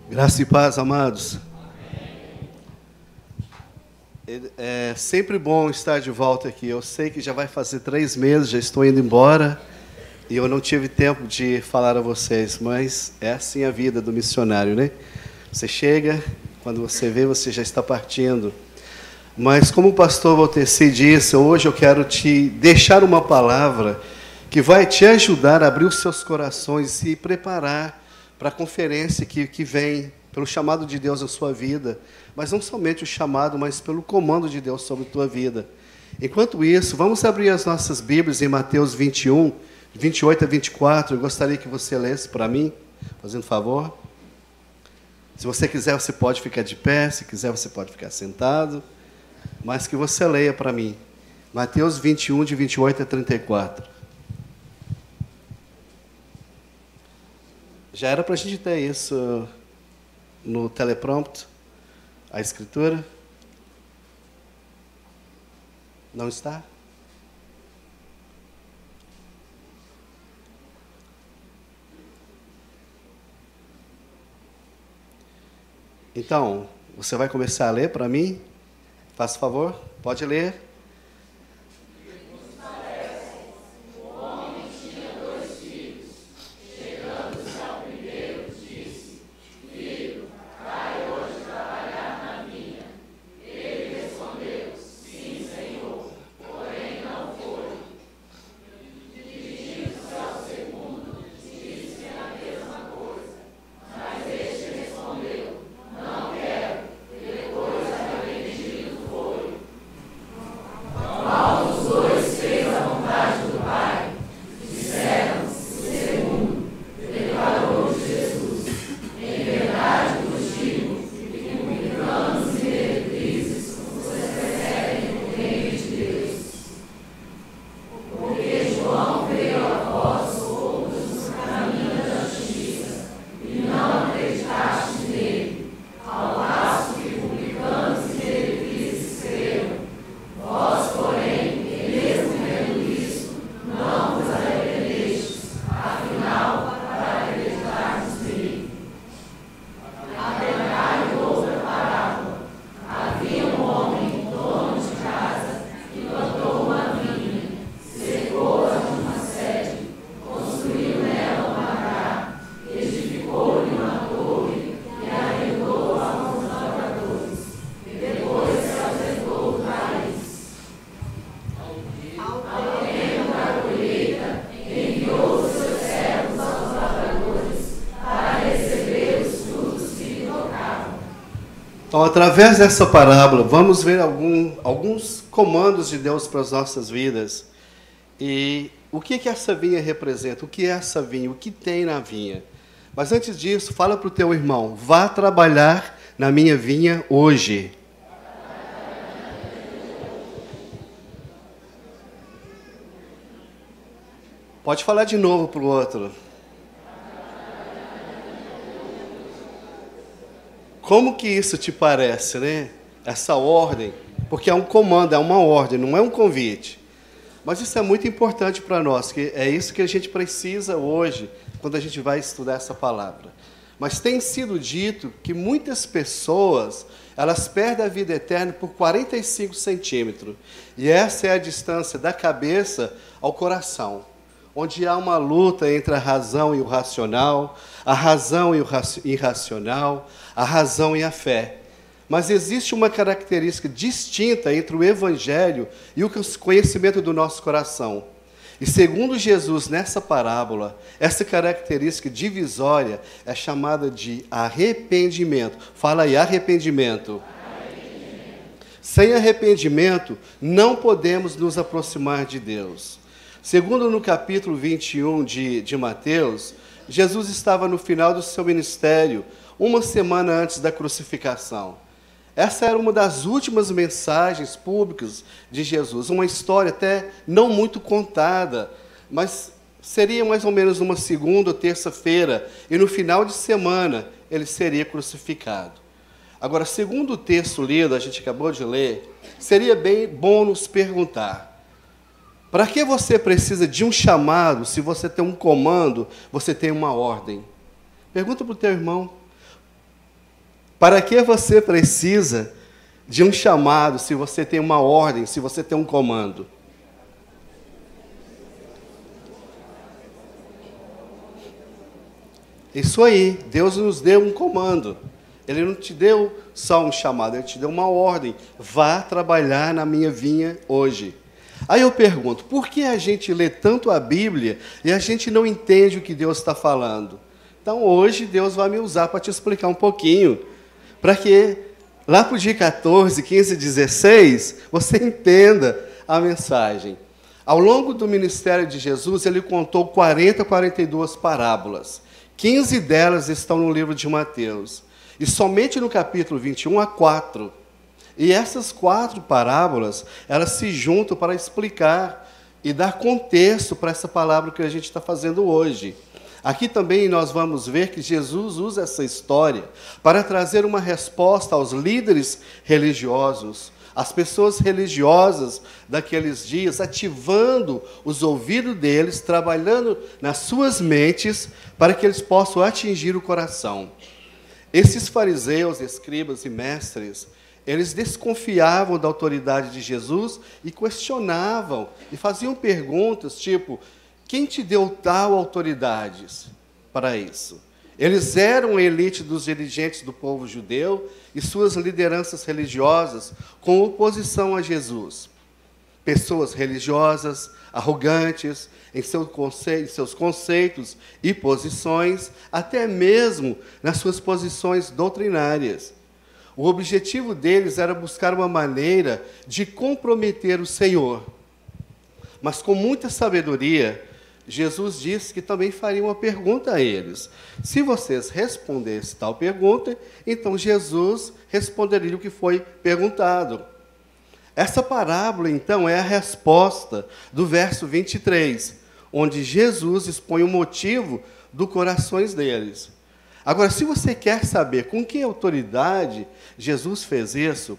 Graça e paz, amados. É sempre bom estar de volta aqui. Eu sei que já vai fazer 3 meses, já estou indo embora, e eu não tive tempo de falar a vocês, mas é assim a vida do missionário, né? Você chega, quando você vê, você já está partindo. Mas como o pastor Valteci disse, hoje eu quero te deixar uma palavra que vai te ajudar a abrir os seus corações e se preparar para a conferência que vem, pelo chamado de Deus na sua vida, mas não somente o chamado, mas pelo comando de Deus sobre a tua vida. Enquanto isso, vamos abrir as nossas Bíblias em Mateus 21, 28 a 24, eu gostaria que você lesse para mim, fazendo favor. Se você quiser, você pode ficar de pé, se quiser, você pode ficar sentado, mas que você leia para mim. Mateus 21, de 28 a 34. Já era para a gente ter isso no teleprompter, a escritura? Não está? Então, você vai começar a ler para mim? Faça favor, pode ler. Então, através dessa parábola, vamos ver alguns comandos de Deus para as nossas vidas. E o que essa vinha representa? O que é essa vinha? O que tem na vinha? Mas antes disso, fala para o teu irmão, vá trabalhar na minha vinha hoje. Pode falar de novo para o outro. Como que isso te parece, né? Essa ordem, porque é um comando, é uma ordem, não é um convite. Mas isso é muito importante para nós, que é isso que a gente precisa hoje, quando a gente vai estudar essa palavra. Mas tem sido dito que muitas pessoas, elas perdem a vida eterna por 45 centímetros. E essa é a distância da cabeça ao coração, onde há uma luta entre a razão e o racional, a razão e o irracional, a razão e a fé. Mas existe uma característica distinta entre o Evangelho e o conhecimento do nosso coração. E segundo Jesus, nessa parábola, essa característica divisória é chamada de arrependimento. Fala aí, arrependimento. Sem arrependimento, não podemos nos aproximar de Deus. Segundo no capítulo 21 de Mateus, Jesus estava no final do seu ministério, uma semana antes da crucificação. Essa era uma das últimas mensagens públicas de Jesus, uma história até não muito contada, mas seria mais ou menos uma segunda ou terça-feira, e no final de semana ele seria crucificado. Agora, segundo o texto lido, a gente acabou de ler, seria bem bom nos perguntar, para que você precisa de um chamado se você tem um comando, você tem uma ordem? Pergunta para o teu irmão. Para que você precisa de um chamado se você tem uma ordem, se você tem um comando? Isso aí, Deus nos deu um comando. Ele não te deu só um chamado, Ele te deu uma ordem. Vá trabalhar na minha vinha hoje. Aí eu pergunto, por que a gente lê tanto a Bíblia e a gente não entende o que Deus está falando? Então hoje Deus vai me usar para te explicar um pouquinho, para que lá para o dia 14, 15, 16, você entenda a mensagem. Ao longo do ministério de Jesus, Ele contou 42 parábolas. 15 delas estão no livro de Mateus. E somente no capítulo 21 há 4. E essas 4 parábolas, elas se juntam para explicar e dar contexto para essa palavra que a gente está fazendo hoje. Aqui também nós vamos ver que Jesus usa essa história para trazer uma resposta aos líderes religiosos, às pessoas religiosas daqueles dias, ativando os ouvidos deles, trabalhando nas suas mentes para que eles possam atingir o coração. Esses fariseus, escribas e mestres, eles desconfiavam da autoridade de Jesus e questionavam e faziam perguntas tipo: quem te deu tal autoridade para isso? Eles eram a elite dos dirigentes do povo judeu e suas lideranças religiosas com oposição a Jesus. Pessoas religiosas, arrogantes em seus conceitos e posições, até mesmo nas suas posições doutrinárias. O objetivo deles era buscar uma maneira de comprometer o Senhor. Mas com muita sabedoria, Jesus disse que também faria uma pergunta a eles. Se vocês respondessem tal pergunta, então Jesus responderia o que foi perguntado. Essa parábola, então, é a resposta do verso 23, onde Jesus expõe o motivo dos corações deles. Agora, se você quer saber com que autoridade Jesus fez isso,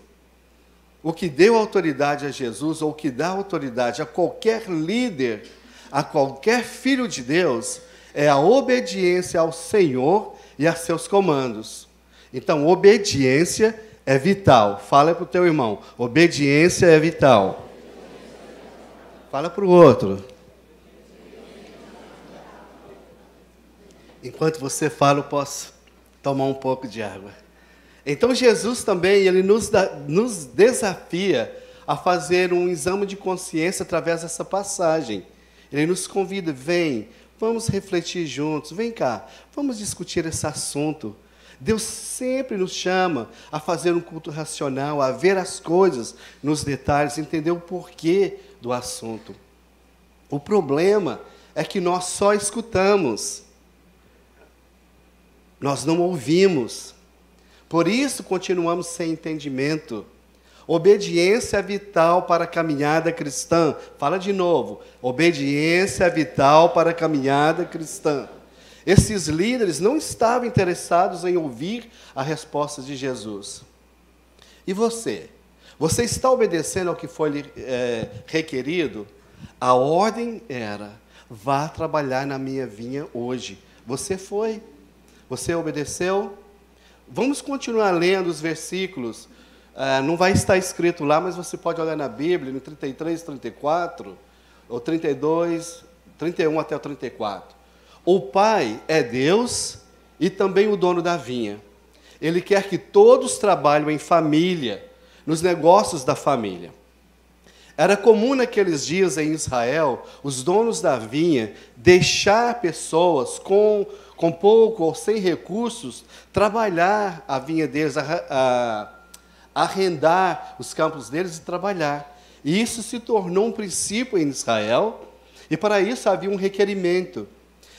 o que deu autoridade a Jesus, ou o que dá autoridade a qualquer líder, a qualquer filho de Deus, é a obediência ao Senhor e a seus comandos. Então, obediência é vital. Fala para o teu irmão, obediência é vital. Fala para o outro. Enquanto você fala, eu posso tomar um pouco de água. Então, Jesus também, ele nos desafia a fazer um exame de consciência através dessa passagem. Ele nos convida, vem, vamos refletir juntos, vem cá, vamos discutir esse assunto. Deus sempre nos chama a fazer um culto racional, a ver as coisas nos detalhes, entender o porquê do assunto. O problema é que nós só escutamos, nós não ouvimos. Por isso continuamos sem entendimento. Obediência é vital para a caminhada cristã. Fala de novo. Obediência é vital para a caminhada cristã. Esses líderes não estavam interessados em ouvir a resposta de Jesus. E você? Você está obedecendo ao que foi requerido? A ordem era: vá trabalhar na minha vinha hoje. Você foi? Você obedeceu? Vamos continuar lendo os versículos. Não vai estar escrito lá, mas você pode olhar na Bíblia, no 33, 34, ou 32, 31 até o 34. O Pai é Deus e também o dono da vinha. Ele quer que todos trabalhem em família, nos negócios da família. Era comum naqueles dias em Israel, os donos da vinha deixar pessoas com pouco ou sem recursos trabalhar a vinha deles, arrendar os campos deles e trabalhar. E isso se tornou um princípio em Israel, e para isso havia um requerimento.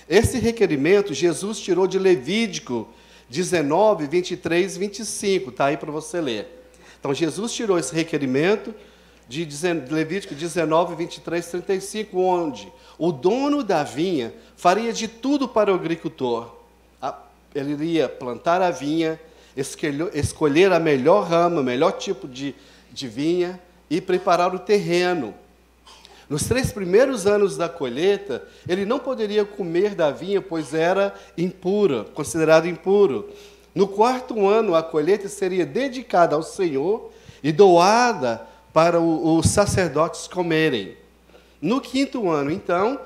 Esse requerimento Jesus tirou de Levítico 19, 23 e 25, está aí para você ler. Então Jesus tirou esse requerimento de Levítico 19, 23 e 35, onde o dono da vinha faria de tudo para o agricultor. Ele iria plantar a vinha, escolher a melhor rama, o melhor tipo de vinha e preparar o terreno. Nos 3 primeiros anos da colheita, ele não poderia comer da vinha, pois era impura, considerado impuro. No 4º ano, a colheita seria dedicada ao Senhor e doada para os sacerdotes comerem. No 5º ano, então,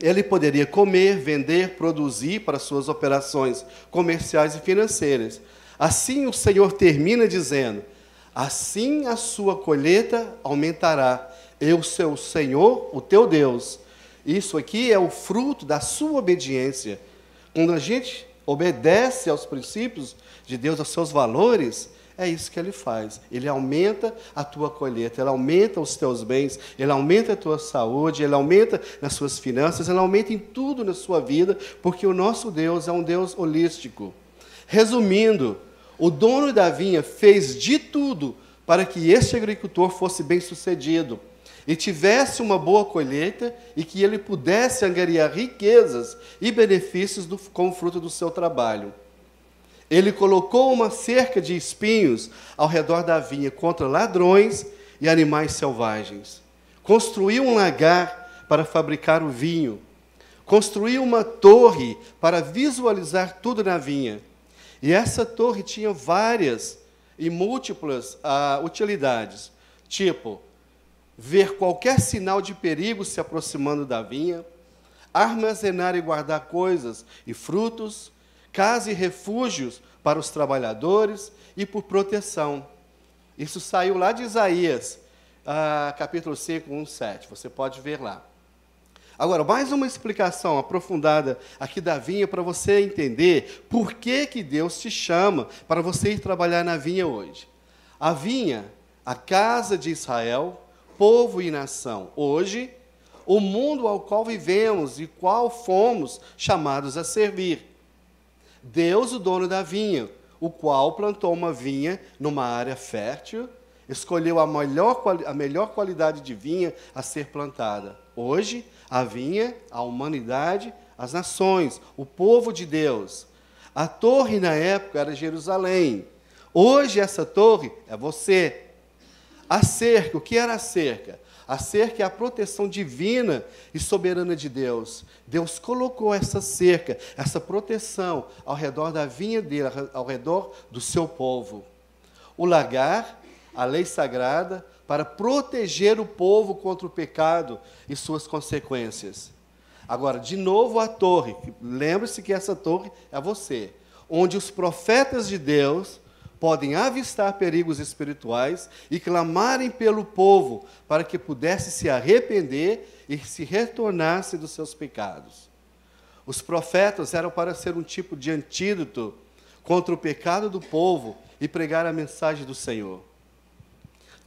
ele poderia comer, vender, produzir para suas operações comerciais e financeiras. Assim, o Senhor termina dizendo: assim a sua colheita aumentará. Eu sou o Senhor, o teu Deus. Isso aqui é o fruto da sua obediência. Quando a gente obedece aos princípios de Deus, aos seus valores, é isso que Ele faz. Ele aumenta a tua colheita, Ele aumenta os teus bens, Ele aumenta a tua saúde, Ele aumenta nas suas finanças, Ele aumenta em tudo na sua vida, porque o nosso Deus é um Deus holístico. Resumindo, o dono da vinha fez de tudo para que este agricultor fosse bem-sucedido e tivesse uma boa colheita e que ele pudesse angariar riquezas e benefícios com o fruto do seu trabalho. Ele colocou uma cerca de espinhos ao redor da vinha contra ladrões e animais selvagens. Construiu um lagar para fabricar o vinho. Construiu uma torre para visualizar tudo na vinha. E essa torre tinha várias e múltiplas utilidades, tipo ver qualquer sinal de perigo se aproximando da vinha, armazenar e guardar coisas e frutos, casa e refúgios para os trabalhadores e por proteção. Isso saiu lá de Isaías, capítulo 5, 1, 7. Você pode ver lá. Agora, mais uma explicação aprofundada aqui da vinha para você entender por que Deus te chama para você ir trabalhar na vinha hoje. A vinha, a casa de Israel, povo e nação. Hoje, o mundo ao qual vivemos e qual fomos chamados a servir. Deus, o dono da vinha, o qual plantou uma vinha numa área fértil, escolheu a melhor qualidade de vinha a ser plantada. Hoje, a vinha, a humanidade, as nações, o povo de Deus. A torre, na época, era Jerusalém. Hoje, essa torre é você. A cerca, o que era a cerca? A cerca é a proteção divina e soberana de Deus. Deus colocou essa cerca, essa proteção ao redor da vinha dele, ao redor do seu povo. O lagar, a lei sagrada, para proteger o povo contra o pecado e suas consequências. Agora, de novo, a torre. Lembre-se que essa torre é você, onde os profetas de Deus podem avistar perigos espirituais e clamarem pelo povo para que pudesse se arrepender e se retornasse dos seus pecados. Os profetas eram para ser um tipo de antídoto contra o pecado do povo e pregar a mensagem do Senhor,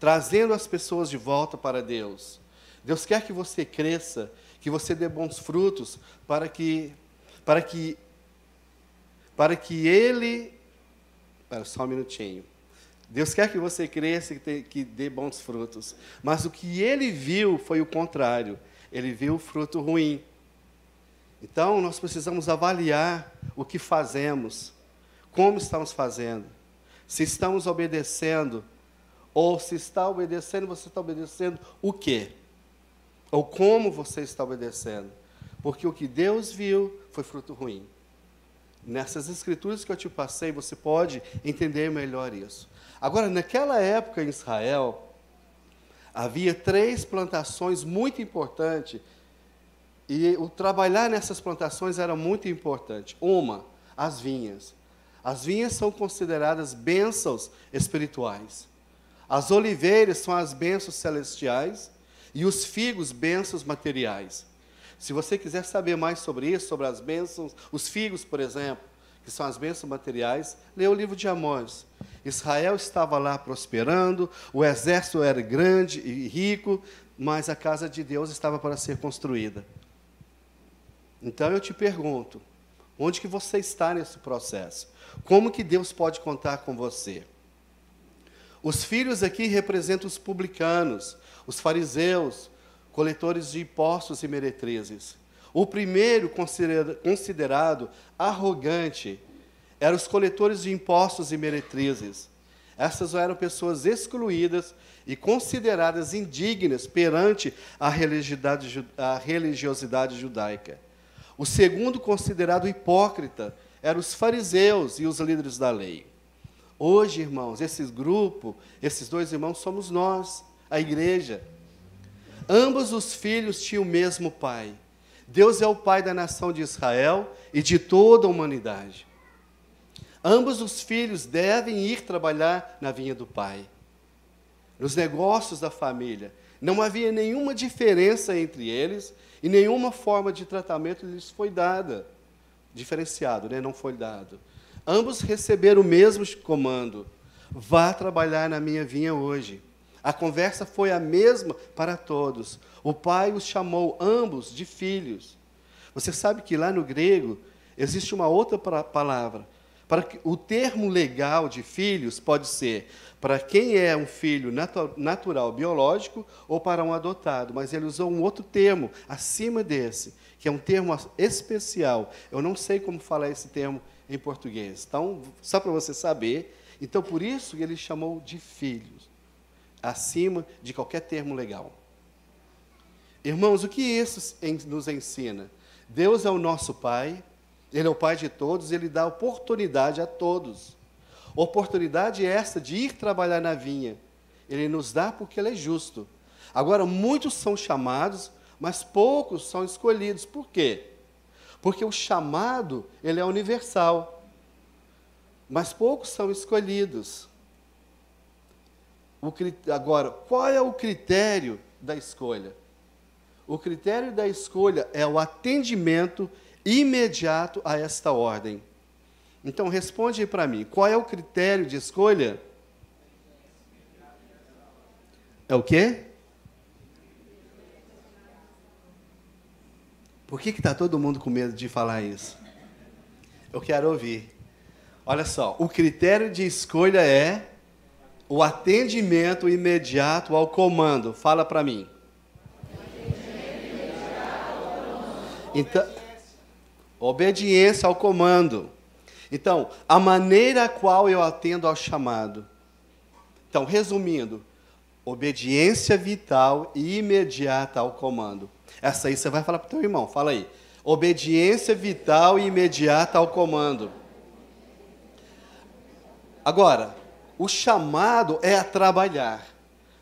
trazendo as pessoas de volta para Deus. Deus quer que você cresça, que você dê bons frutos, para que Ele... Só um minutinho. Deus quer que você cresça e que dê bons frutos. Mas o que Ele viu foi o contrário. Ele viu o fruto ruim. Então, nós precisamos avaliar o que fazemos, como estamos fazendo, se estamos obedecendo, ou se está obedecendo, você está obedecendo o quê? Ou como você está obedecendo? Porque o que Deus viu foi fruto ruim. Nessas escrituras que eu te passei, você pode entender melhor isso. Agora, naquela época em Israel, havia 3 plantações muito importantes, e o trabalhar nessas plantações era muito importante. Uma, as vinhas. As vinhas são consideradas bênçãos espirituais. As oliveiras são as bênçãos celestiais, e os figos, bênçãos materiais. Se você quiser saber mais sobre isso, sobre as bênçãos, os figos, por exemplo, que são as bênçãos materiais, leia o livro de Amós. Israel estava lá prosperando, o exército era grande e rico, mas a casa de Deus estava para ser construída. Então eu te pergunto, onde que você está nesse processo? Como que Deus pode contar com você? Os filhos aqui representam os publicanos, os fariseus, coletores de impostos e meretrizes. O primeiro, considerado arrogante, eram os coletores de impostos e meretrizes. Essas eram pessoas excluídas e consideradas indignas perante a religiosidade judaica. O segundo, considerado hipócrita, eram os fariseus e os líderes da lei. Hoje, irmãos, esses dois irmãos somos nós, a igreja. Ambos os filhos tinham o mesmo pai. Deus é o pai da nação de Israel e de toda a humanidade. Ambos os filhos devem ir trabalhar na vinha do pai, nos negócios da família. Não havia nenhuma diferença entre eles e nenhuma forma de tratamento lhes foi dada. Diferenciado, né? Não foi dado. Ambos receberam o mesmo comando: vá trabalhar na minha vinha hoje. A conversa foi a mesma para todos. O pai os chamou ambos de filhos. Você sabe que lá no grego existe uma outra palavra. O termo legal de filhos pode ser para quem é um filho natural, biológico, ou para um adotado. Mas ele usou um outro termo acima desse, que é um termo especial. Eu não sei como falar esse termo em português. Então, só para você saber. Então, por isso ele chamou de filhos, acima de qualquer termo legal. Irmãos, o que isso nos ensina? Deus é o nosso Pai, Ele é o Pai de todos, Ele dá oportunidade a todos. Oportunidade essa de ir trabalhar na vinha. Ele nos dá porque Ele é justo. Agora, muitos são chamados, mas poucos são escolhidos. Por quê? Porque o chamado, ele é universal, mas poucos são escolhidos. Agora, qual é o critério da escolha? O critério da escolha é o atendimento imediato a esta ordem. Então, responde aí para mim, qual é o critério de escolha? É o quê? Por que está todo mundo com medo de falar isso? Eu quero ouvir. Olha só, o critério de escolha é o atendimento imediato ao comando. Fala para mim. Então, obediência ao comando. Então, a maneira a qual eu atendo ao chamado. Então, resumindo, obediência vital e imediata ao comando. Essa aí você vai falar para o teu irmão, fala aí. Obediência vital e imediata ao comando. Agora, o chamado é a trabalhar.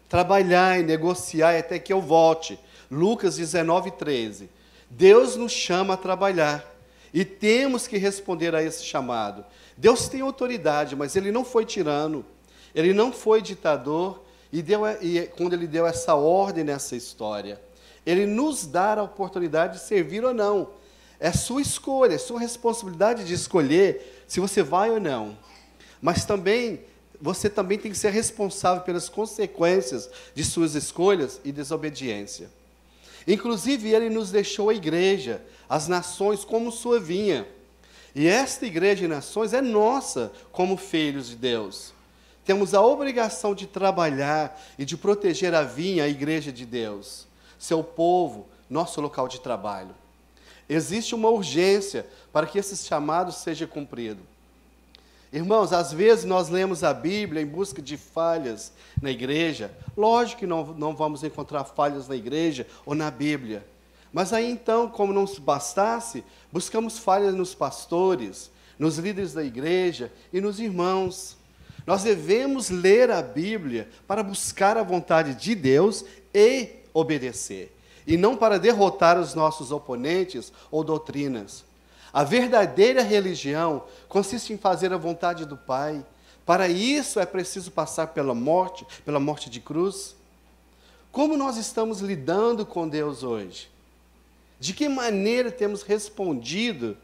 Trabalhar e negociar até que eu volte. Lucas 19:13. Deus nos chama a trabalhar. E temos que responder a esse chamado. Deus tem autoridade, mas Ele não foi tirano. Ele não foi ditador. E quando Ele deu essa ordem nessa história, Ele nos dá a oportunidade de servir ou não. É sua escolha, é sua responsabilidade de escolher se você vai ou não. Mas também, você também tem que ser responsável pelas consequências de suas escolhas e desobediência. Inclusive, Ele nos deixou a igreja, as nações, como sua vinha. E esta igreja e nações é nossa, como filhos de Deus. Temos a obrigação de trabalhar e de proteger a vinha, a igreja de Deus, seu povo, nosso local de trabalho. Existe uma urgência para que esse chamado seja cumprido. Irmãos, às vezes nós lemos a Bíblia em busca de falhas na igreja. Lógico que não vamos encontrar falhas na igreja ou na Bíblia. Mas aí então, como não se bastasse, buscamos falhas nos pastores, nos líderes da igreja e nos irmãos. Nós devemos ler a Bíblia para buscar a vontade de Deus e obedecer, e não para derrotar os nossos oponentes ou doutrinas. A verdadeira religião consiste em fazer a vontade do Pai. Para isso é preciso passar pela morte de cruz. Como nós estamos lidando com Deus hoje? De que maneira temos respondido,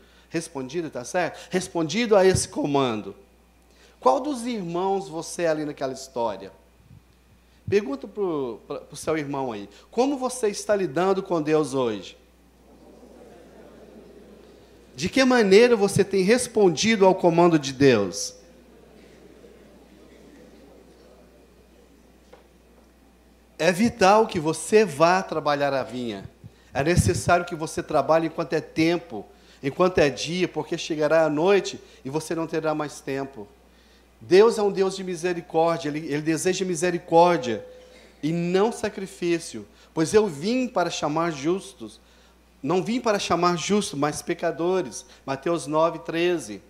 tá certo? Respondido a esse comando. Qual dos irmãos você é ali naquela história? Pergunta para o seu irmão aí, como você está lidando com Deus hoje? De que maneira você tem respondido ao comando de Deus? É vital que você vá trabalhar a vinha. É necessário que você trabalhe enquanto é tempo, enquanto é dia, porque chegará a noite e você não terá mais tempo. Deus é um Deus de misericórdia, Ele deseja misericórdia e não sacrifício, pois eu vim para chamar justos Não vim para chamar justos, mas pecadores. Mateus 9:13.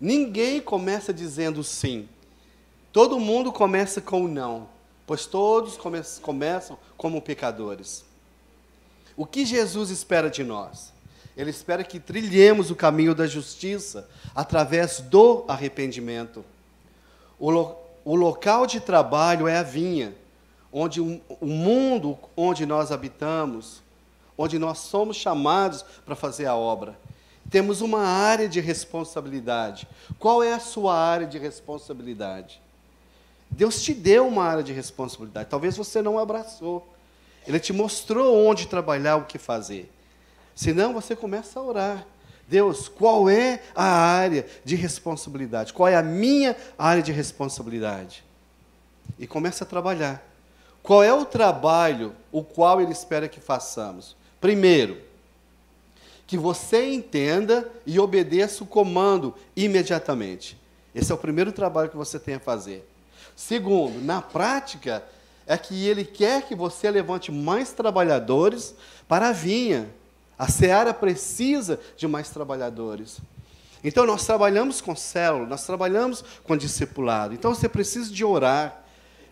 Ninguém começa dizendo sim. Todo mundo começa com não, pois todos começam como pecadores. O que Jesus espera de nós? Ele espera que trilhemos o caminho da justiça através do arrependimento. O local de trabalho é a vinha, onde o mundo onde nós habitamos, onde nós somos chamados para fazer a obra. Temos uma área de responsabilidade. Qual é a sua área de responsabilidade? Deus te deu uma área de responsabilidade. Talvez você não abraçou. Ele te mostrou onde trabalhar, o que fazer. Senão você começa a orar. Deus, qual é a área de responsabilidade? Qual é a minha área de responsabilidade? E começa a trabalhar. Qual é o trabalho o qual Ele espera que façamos? Primeiro, que você entenda e obedeça o comando imediatamente. Esse é o primeiro trabalho que você tem a fazer. Segundo, na prática, é que Ele quer que você levante mais trabalhadores para a vinha. A seara precisa de mais trabalhadores. Então, nós trabalhamos com célula, nós trabalhamos com discipulado. Então, você precisa de orar,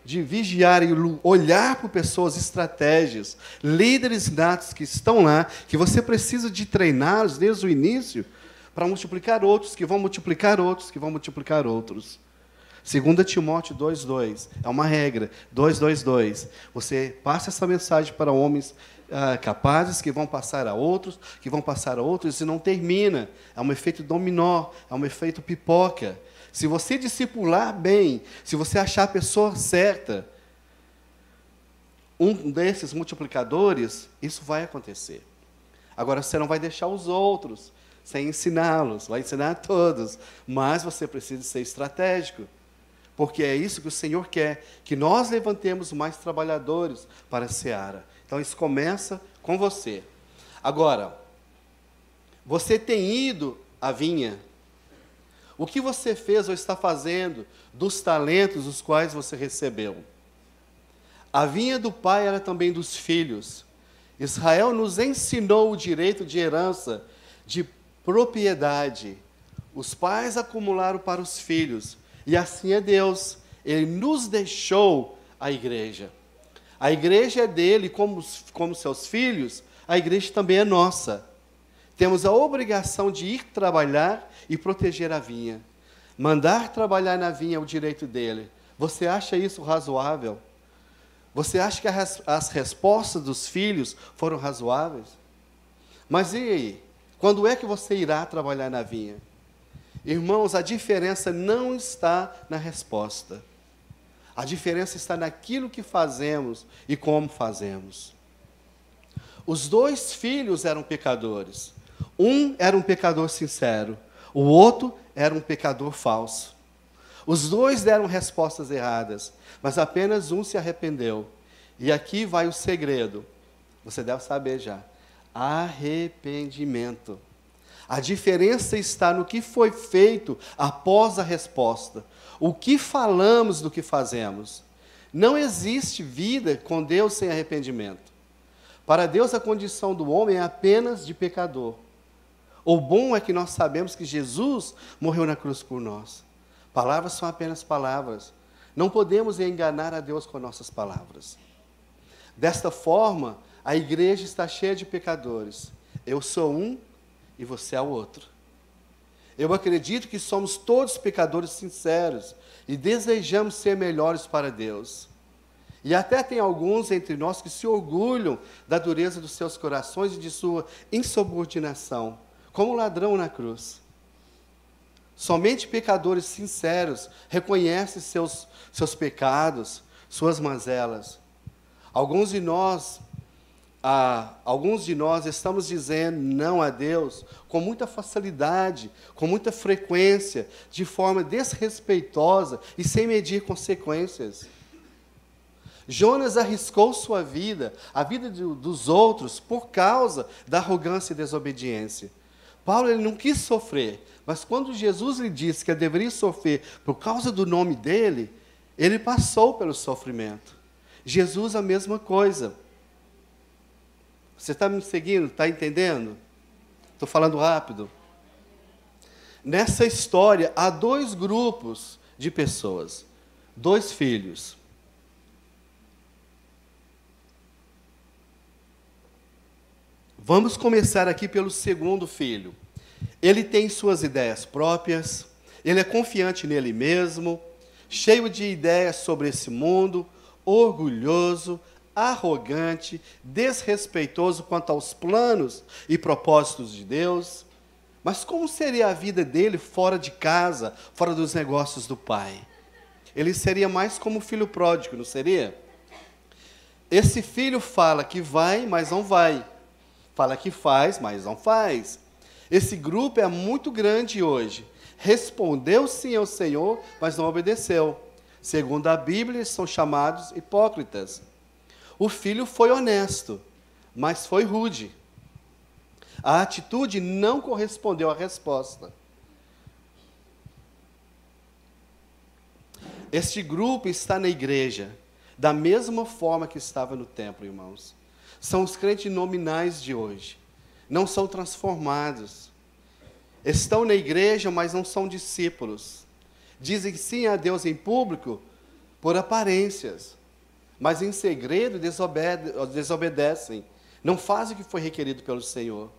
de vigiar e olhar por pessoas, estratégias, líderes natos que estão lá, que você precisa de treiná-los desde o início para multiplicar outros, que vão multiplicar outros, que vão multiplicar outros. 2 Timóteo 2:2, é uma regra, 2:2. Você passa essa mensagem para homens capazes, que vão passar a outros, que vão passar a outros, e não termina. É um efeito dominó, é um efeito pipoca. Se você discipular bem, se você achar a pessoa certa, um desses multiplicadores, isso vai acontecer. Agora, você não vai deixar os outros sem ensiná-los, vai ensinar a todos, mas você precisa ser estratégico, porque é isso que o Senhor quer, que nós levantemos mais trabalhadores para a seara. Então, isso começa com você. Agora, você tem ido à vinha? O que você fez ou está fazendo dos talentos os quais você recebeu? A vinha do pai era também dos filhos. Israel nos ensinou o direito de herança, de propriedade. Os pais acumularam para os filhos. E assim é Deus. Ele nos deixou a igreja. A igreja é dele, como seus filhos, a igreja também é nossa. Temos a obrigação de ir trabalhar e proteger a vinha. Mandar trabalhar na vinha é o direito dele. Você acha isso razoável? Você acha que as respostas dos filhos foram razoáveis? Mas e aí? Quando é que você irá trabalhar na vinha? Irmãos, a diferença não está na resposta. A diferença está naquilo que fazemos e como fazemos. Os dois filhos eram pecadores. Um era um pecador sincero, o outro era um pecador falso. Os dois deram respostas erradas, mas apenas um se arrependeu. E aqui vai o segredo. Você deve saber já. Arrependimento. A diferença está no que foi feito após a resposta. O que falamos do que fazemos. Não existe vida com Deus sem arrependimento. Para Deus, a condição do homem é apenas de pecador. O bom é que nós sabemos que Jesus morreu na cruz por nós. Palavras são apenas palavras. Não podemos enganar a Deus com nossas palavras. Desta forma, a igreja está cheia de pecadores. Eu sou um e você é o outro. Eu acredito que somos todos pecadores sinceros e desejamos ser melhores para Deus. E até tem alguns entre nós que se orgulham da dureza dos seus corações e de sua insubordinação, como o ladrão na cruz. Somente pecadores sinceros reconhecem seus pecados, suas mazelas. Alguns de nós estamos dizendo não a Deus com muita facilidade, com muita frequência, de forma desrespeitosa e sem medir consequências. Jonas arriscou sua vida, a vida dos outros, por causa da arrogância e desobediência. Paulo ele não quis sofrer, mas quando Jesus lhe disse que ele deveria sofrer por causa do nome dele, ele passou pelo sofrimento. Jesus a mesma coisa. Você está me seguindo? Está entendendo? Estou falando rápido. Nessa história, há dois grupos de pessoas. Dois filhos. Vamos começar aqui pelo segundo filho. Ele tem suas ideias próprias, ele é confiante nele mesmo, cheio de ideias sobre esse mundo, orgulhoso, arrogante, desrespeitoso quanto aos planos e propósitos de Deus. Mas como seria a vida dele fora de casa, fora dos negócios do pai? Ele seria mais como o filho pródigo, não seria? Esse filho fala que vai, mas não vai. Fala que faz, mas não faz. Esse grupo é muito grande hoje. Respondeu sim ao Senhor, mas não obedeceu. Segundo a Bíblia, eles são chamados hipócritas. O filho foi honesto, mas foi rude. A atitude não correspondeu à resposta. Este grupo está na igreja, da mesma forma que estava no templo, irmãos. São os crentes nominais de hoje. Não são transformados. Estão na igreja, mas não são discípulos. Dizem sim a Deus em público por aparências, mas em segredo desobedecem. Não fazem o que foi requerido pelo Senhor.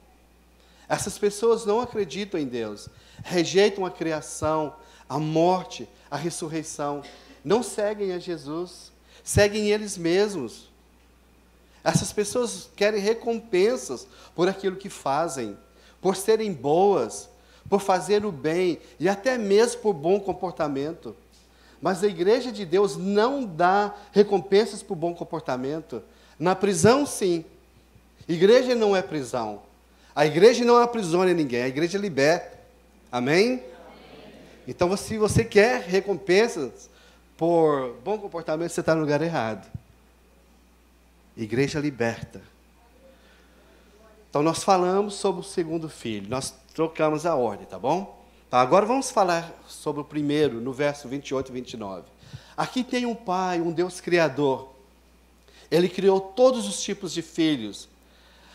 Essas pessoas não acreditam em Deus. Rejeitam a criação, a morte, a ressurreição. Não seguem a Jesus. Seguem eles mesmos. Essas pessoas querem recompensas por aquilo que fazem, por serem boas, por fazer o bem e até mesmo por bom comportamento. Mas a igreja de Deus não dá recompensas por bom comportamento. Na prisão, sim. Igreja não é prisão. A igreja não aprisiona ninguém, a igreja liberta. Amém? Amém. Então, se você quer recompensas por bom comportamento, você está no lugar errado. Igreja liberta. Então, nós falamos sobre o segundo filho. Nós trocamos a ordem, tá bom? Então, agora vamos falar sobre o primeiro, no verso 28 e 29. Aqui tem um pai, um Deus criador. Ele criou todos os tipos de filhos.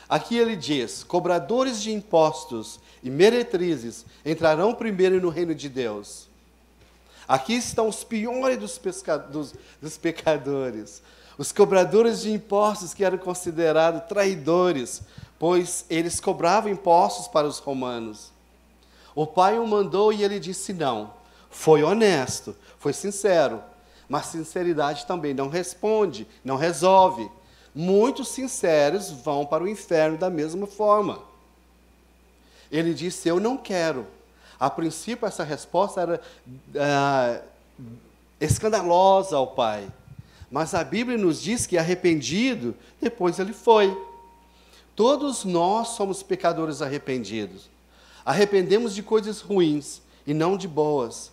Aqui ele diz, cobradores de impostos e meretrizes entrarão primeiro no reino de Deus. Aqui estão os piores dos pecadores. Os cobradores de impostos que eram considerados traidores, pois eles cobravam impostos para os romanos. O pai o mandou e ele disse não. Foi honesto, foi sincero, mas sinceridade também não responde, não resolve. Muitos sinceros vão para o inferno da mesma forma. Ele disse, eu não quero. A princípio, essa resposta era escandalosa ao pai. Mas a Bíblia nos diz que arrependido, depois ele foi. Todos nós somos pecadores arrependidos. Arrependemos de coisas ruins e não de boas.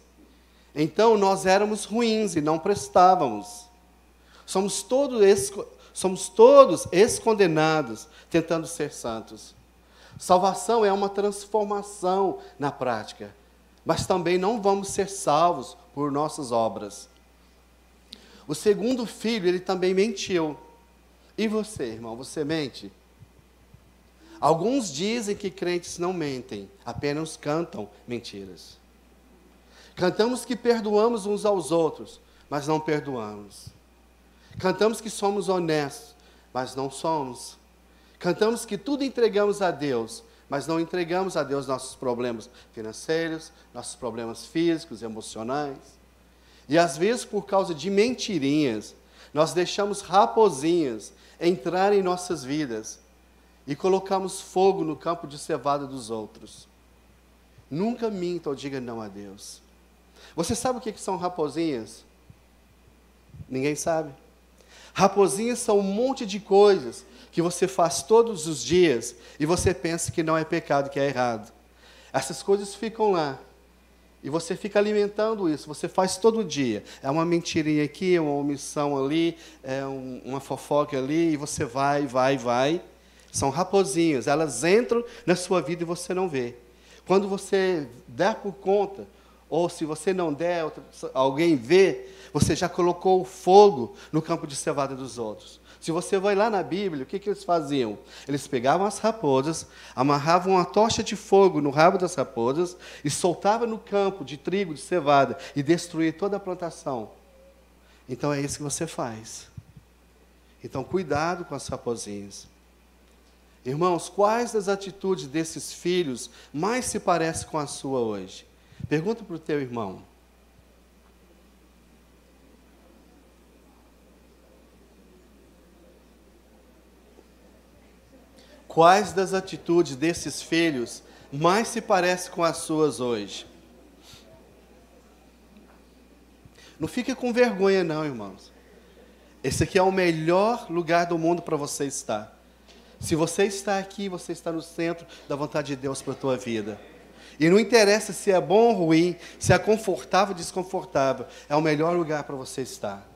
Então, nós éramos ruins e não prestávamos. Somos todos ex-condenados, tentando ser santos. Salvação é uma transformação na prática, mas também não vamos ser salvos por nossas obras. O segundo filho, ele também mentiu. E você, irmão, você mente? Alguns dizem que crentes não mentem, apenas cantam mentiras. Cantamos que perdoamos uns aos outros, mas não perdoamos. Cantamos que somos honestos, mas não somos. Cantamos que tudo entregamos a Deus, mas não entregamos a Deus nossos problemas financeiros, nossos problemas físicos, emocionais. E às vezes, por causa de mentirinhas, nós deixamos raposinhas entrar em nossas vidas e colocamos fogo no campo de cevada dos outros. Nunca minta ou diga não a Deus. Você sabe o que são raposinhas? Ninguém sabe. Raposinhas são um monte de coisas que você faz todos os dias e você pensa que não é pecado, que é errado. Essas coisas ficam lá. E você fica alimentando isso, você faz todo dia. É uma mentirinha aqui, uma omissão ali, uma fofoca ali, e você vai. São raposinhas, elas entram na sua vida e você não vê. Quando você der por conta, ou se você não der, alguém vê, você já colocou o fogo no campo de cevada dos outros. Se você vai lá na Bíblia, o que eles faziam? Eles pegavam as raposas, amarravam uma tocha de fogo no rabo das raposas e soltavam no campo de trigo, de cevada, e destruía toda a plantação. Então é isso que você faz. Então cuidado com as raposinhas. Irmãos, quais das atitudes desses filhos mais se parecem com a sua hoje? Pergunta para o teu irmão. Quais das atitudes desses filhos mais se parecem com as suas hoje? Não fique com vergonha não, irmãos. Esse aqui é o melhor lugar do mundo para você estar. Se você está aqui, você está no centro da vontade de Deus para a tua vida. E não interessa se é bom ou ruim, se é confortável ou desconfortável, é o melhor lugar para você estar.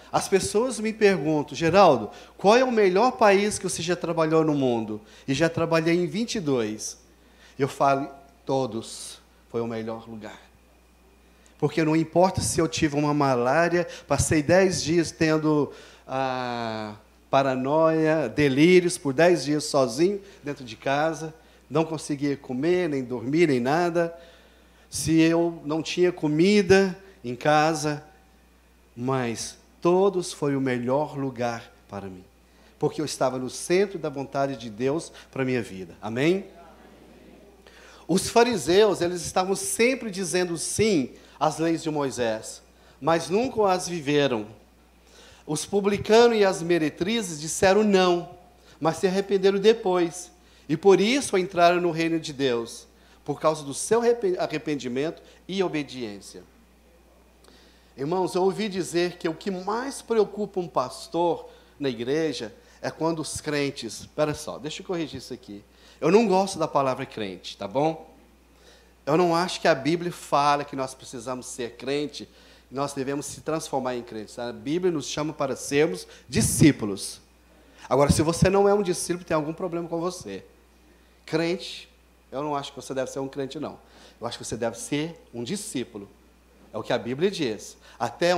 As pessoas me perguntam, Geraldo, qual é o melhor país que você já trabalhou no mundo? E já trabalhei em 22. Eu falo, todos, foi o melhor lugar. Porque não importa se eu tive uma malária, passei 10 dias tendo paranoia, delírios, por 10 dias sozinho, dentro de casa, não conseguia comer, nem dormir, nem nada. Se eu não tinha comida em casa, mas todos foi o melhor lugar para mim, porque eu estava no centro da vontade de Deus para a minha vida. Amém? Os fariseus, eles estavam sempre dizendo sim às leis de Moisés, mas nunca as viveram. Os publicanos e as meretrizes disseram não, mas se arrependeram depois, e por isso entraram no reino de Deus, por causa do seu arrependimento e obediência. Irmãos, eu ouvi dizer que o que mais preocupa um pastor na igreja é quando os crentes... Espera só, deixa eu corrigir isso aqui. Eu não gosto da palavra crente, tá bom? Eu não acho que a Bíblia fala que nós precisamos ser crente, nós devemos se transformar em crentes. A Bíblia nos chama para sermos discípulos. Agora, se você não é um discípulo, tem algum problema com você. Crente, eu não acho que você deve ser um crente, não. Eu acho que você deve ser um discípulo. É o que a Bíblia diz. Até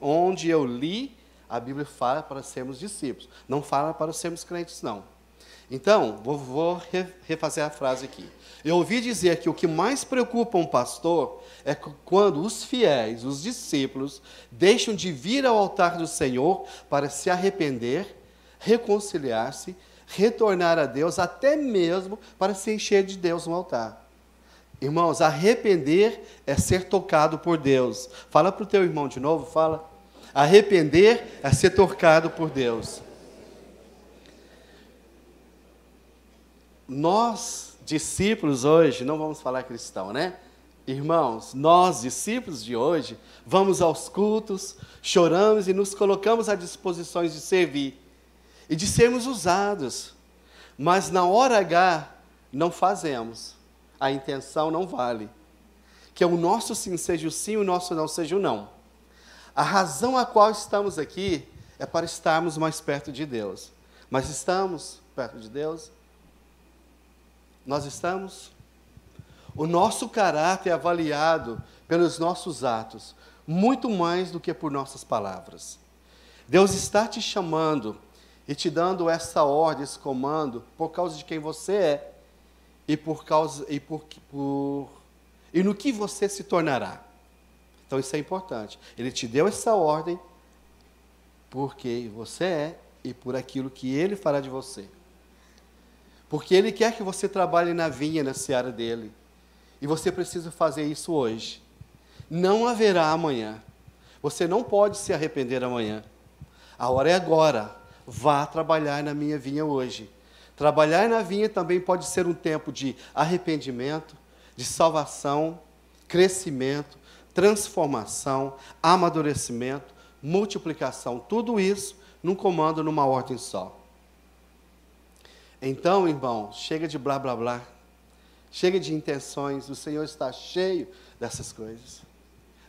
onde eu li, a Bíblia fala para sermos discípulos. Não fala para sermos crentes, não. Então, vou refazer a frase aqui. Eu ouvi dizer que o que mais preocupa um pastor é quando os fiéis, os discípulos, deixam de vir ao altar do Senhor para se arrepender, reconciliar-se, retornar a Deus, até mesmo para se encher de Deus no altar. Irmãos, arrepender é ser tocado por Deus. Fala para o teu irmão de novo, fala. Arrepender é ser tocado por Deus. Nós, discípulos hoje, não vamos falar cristão, né? Irmãos, nós, discípulos de hoje, vamos aos cultos, choramos e nos colocamos à disposição de servir e de sermos usados. Mas na hora H, não fazemos. A intenção não vale. Que o nosso sim seja o sim, o nosso não seja o não. A razão a qual estamos aqui é para estarmos mais perto de Deus. Mas estamos perto de Deus? Nós estamos? O nosso caráter é avaliado pelos nossos atos, muito mais do que por nossas palavras. Deus está te chamando e te dando essa ordem, esse comando, por causa de quem você é. E no que você se tornará. Então isso é importante. Ele te deu essa ordem porque você é e por aquilo que Ele fará de você. Porque Ele quer que você trabalhe na vinha, na seara dEle. E você precisa fazer isso hoje. Não haverá amanhã. Você não pode se arrepender amanhã. A hora é agora. Vá trabalhar na minha vinha hoje. Trabalhar na vinha também pode ser um tempo de arrependimento, de salvação, crescimento, transformação, amadurecimento, multiplicação. Tudo isso num comando, numa ordem só. Então, irmão, chega de blá, blá, blá. Chega de intenções. O Senhor está cheio dessas coisas.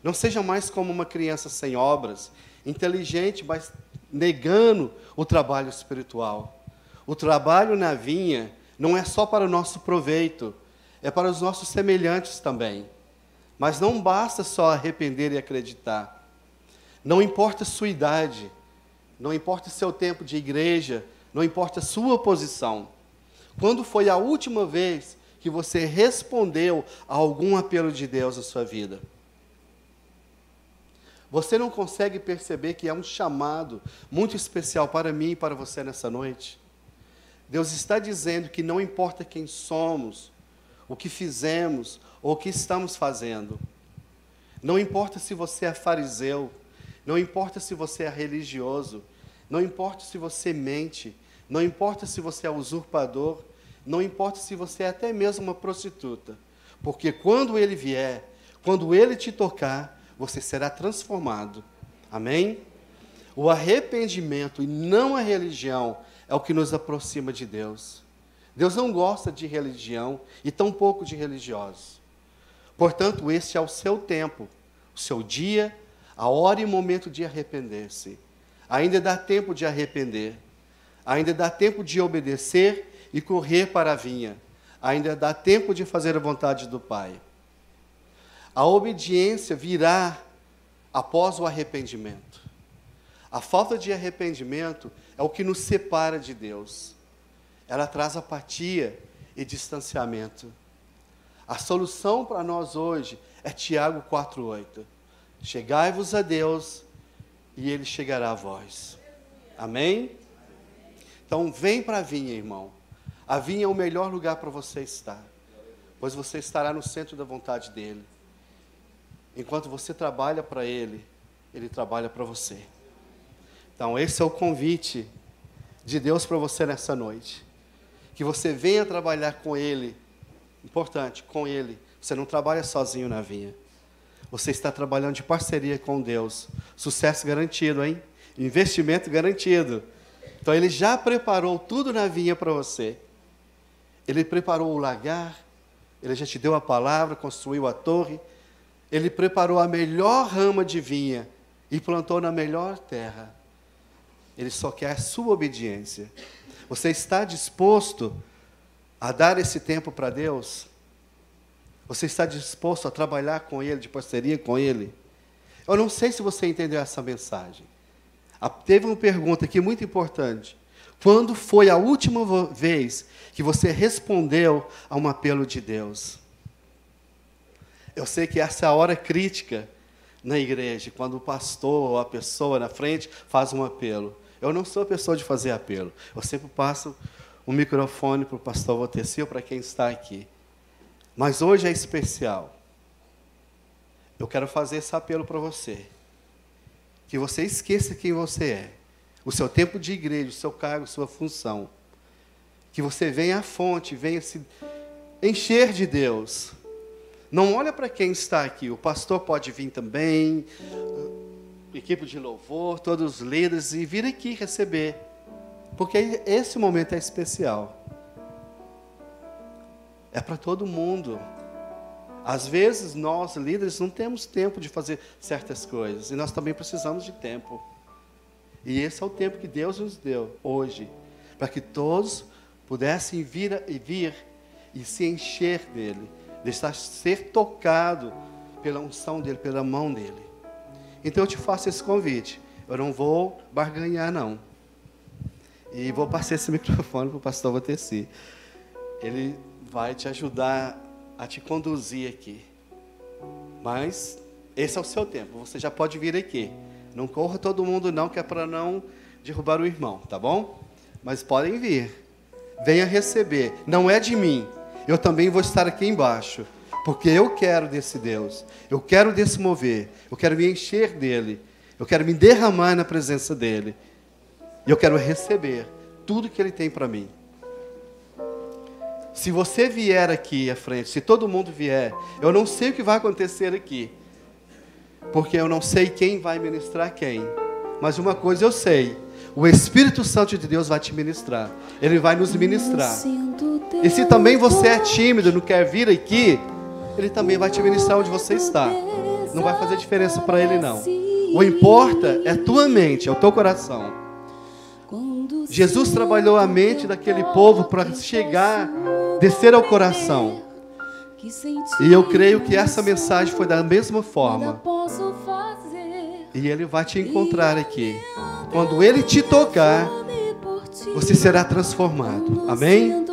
Não seja mais como uma criança sem obras, inteligente, mas negando o trabalho espiritual. O trabalho na vinha não é só para o nosso proveito, é para os nossos semelhantes também. Mas não basta só arrepender e acreditar. Não importa a sua idade, não importa seu tempo de igreja, não importa sua posição. Quando foi a última vez que você respondeu a algum apelo de Deus na sua vida? Você não consegue perceber que é um chamado muito especial para mim e para você nessa noite? Deus está dizendo que não importa quem somos, o que fizemos ou o que estamos fazendo. Não importa se você é fariseu, não importa se você é religioso, não importa se você mente, não importa se você é usurpador, não importa se você é até mesmo uma prostituta. Porque quando Ele vier, quando Ele te tocar, você será transformado. Amém? O arrependimento e não a religião é o que nos aproxima de Deus. Deus não gosta de religião e tampouco de religiosos. Portanto, esse é o seu tempo, o seu dia, a hora e momento de arrepender-se. Ainda dá tempo de arrepender. Ainda dá tempo de obedecer e correr para a vinha. Ainda dá tempo de fazer a vontade do Pai. A obediência virá após o arrependimento. A falta de arrependimento é o que nos separa de Deus. Ela traz apatia e distanciamento. A solução para nós hoje é Tiago 4,8. Chegai-vos a Deus e Ele chegará a vós. Amém? Então vem para a vinha, irmão. A vinha é o melhor lugar para você estar, pois você estará no centro da vontade dEle. Enquanto você trabalha para Ele, Ele trabalha para você. Então esse é o convite de Deus para você nessa noite. Que você venha trabalhar com Ele. Importante, com Ele. Você não trabalha sozinho na vinha. Você está trabalhando de parceria com Deus. Sucesso garantido, hein? Investimento garantido. Então Ele já preparou tudo na vinha para você. Ele preparou o lagar. Ele já te deu a palavra, construiu a torre. Ele preparou a melhor rama de vinha e plantou na melhor terra. Ele só quer a sua obediência. Você está disposto a dar esse tempo para Deus? Você está disposto a trabalhar com Ele, de parceria com Ele? Eu não sei se você entendeu essa mensagem. Teve uma pergunta aqui muito importante. Quando foi a última vez que você respondeu a um apelo de Deus? Eu sei que essa é a hora crítica na igreja, quando o pastor ou a pessoa na frente faz um apelo. Eu não sou a pessoa de fazer apelo. Eu sempre passo o microfone para o pastor Voteci ou para quem está aqui. Mas hoje é especial. Eu quero fazer esse apelo para você. Que você esqueça quem você é. O seu tempo de igreja, o seu cargo, sua função. Que você venha à fonte, venha se encher de Deus. Não olha para quem está aqui. O pastor pode vir também, equipe de louvor, todos os líderes, e vir aqui receber. Porque esse momento é especial. É para todo mundo. Às vezes, nós, líderes, não temos tempo de fazer certas coisas. E nós também precisamos de tempo. E esse é o tempo que Deus nos deu hoje. Para que todos pudessem vir e se encher dEle. De ser tocado pela unção dEle, pela mão dEle. Então eu te faço esse convite. Eu não vou barganhar, não. E vou passar esse microfone para o pastor Voteci. Ele vai te ajudar a te conduzir aqui. Mas esse é o seu tempo. Você já pode vir aqui. Não corra todo mundo não, que é para não derrubar o irmão, tá bom? Mas podem vir. Venha receber. Não é de mim. Eu também vou estar aqui embaixo. Porque eu quero desse Deus. Eu quero desse mover. Eu quero me encher dEle. Eu quero me derramar na presença dEle. E eu quero receber tudo que Ele tem para mim. Se você vier aqui à frente, se todo mundo vier, eu não sei o que vai acontecer aqui. Porque eu não sei quem vai ministrar quem. Mas uma coisa eu sei. O Espírito Santo de Deus vai te ministrar. Ele vai nos ministrar. E se também você é tímido, não quer vir aqui, Ele também vai te ministrar onde você está. Não vai fazer diferença para Ele, não. O importa é tua mente, é o teu coração. Jesus trabalhou a mente daquele povo para chegar, descer ao coração. E eu creio que essa mensagem foi da mesma forma. E Ele vai te encontrar aqui. quando Ele te tocar, você será transformado. Amém?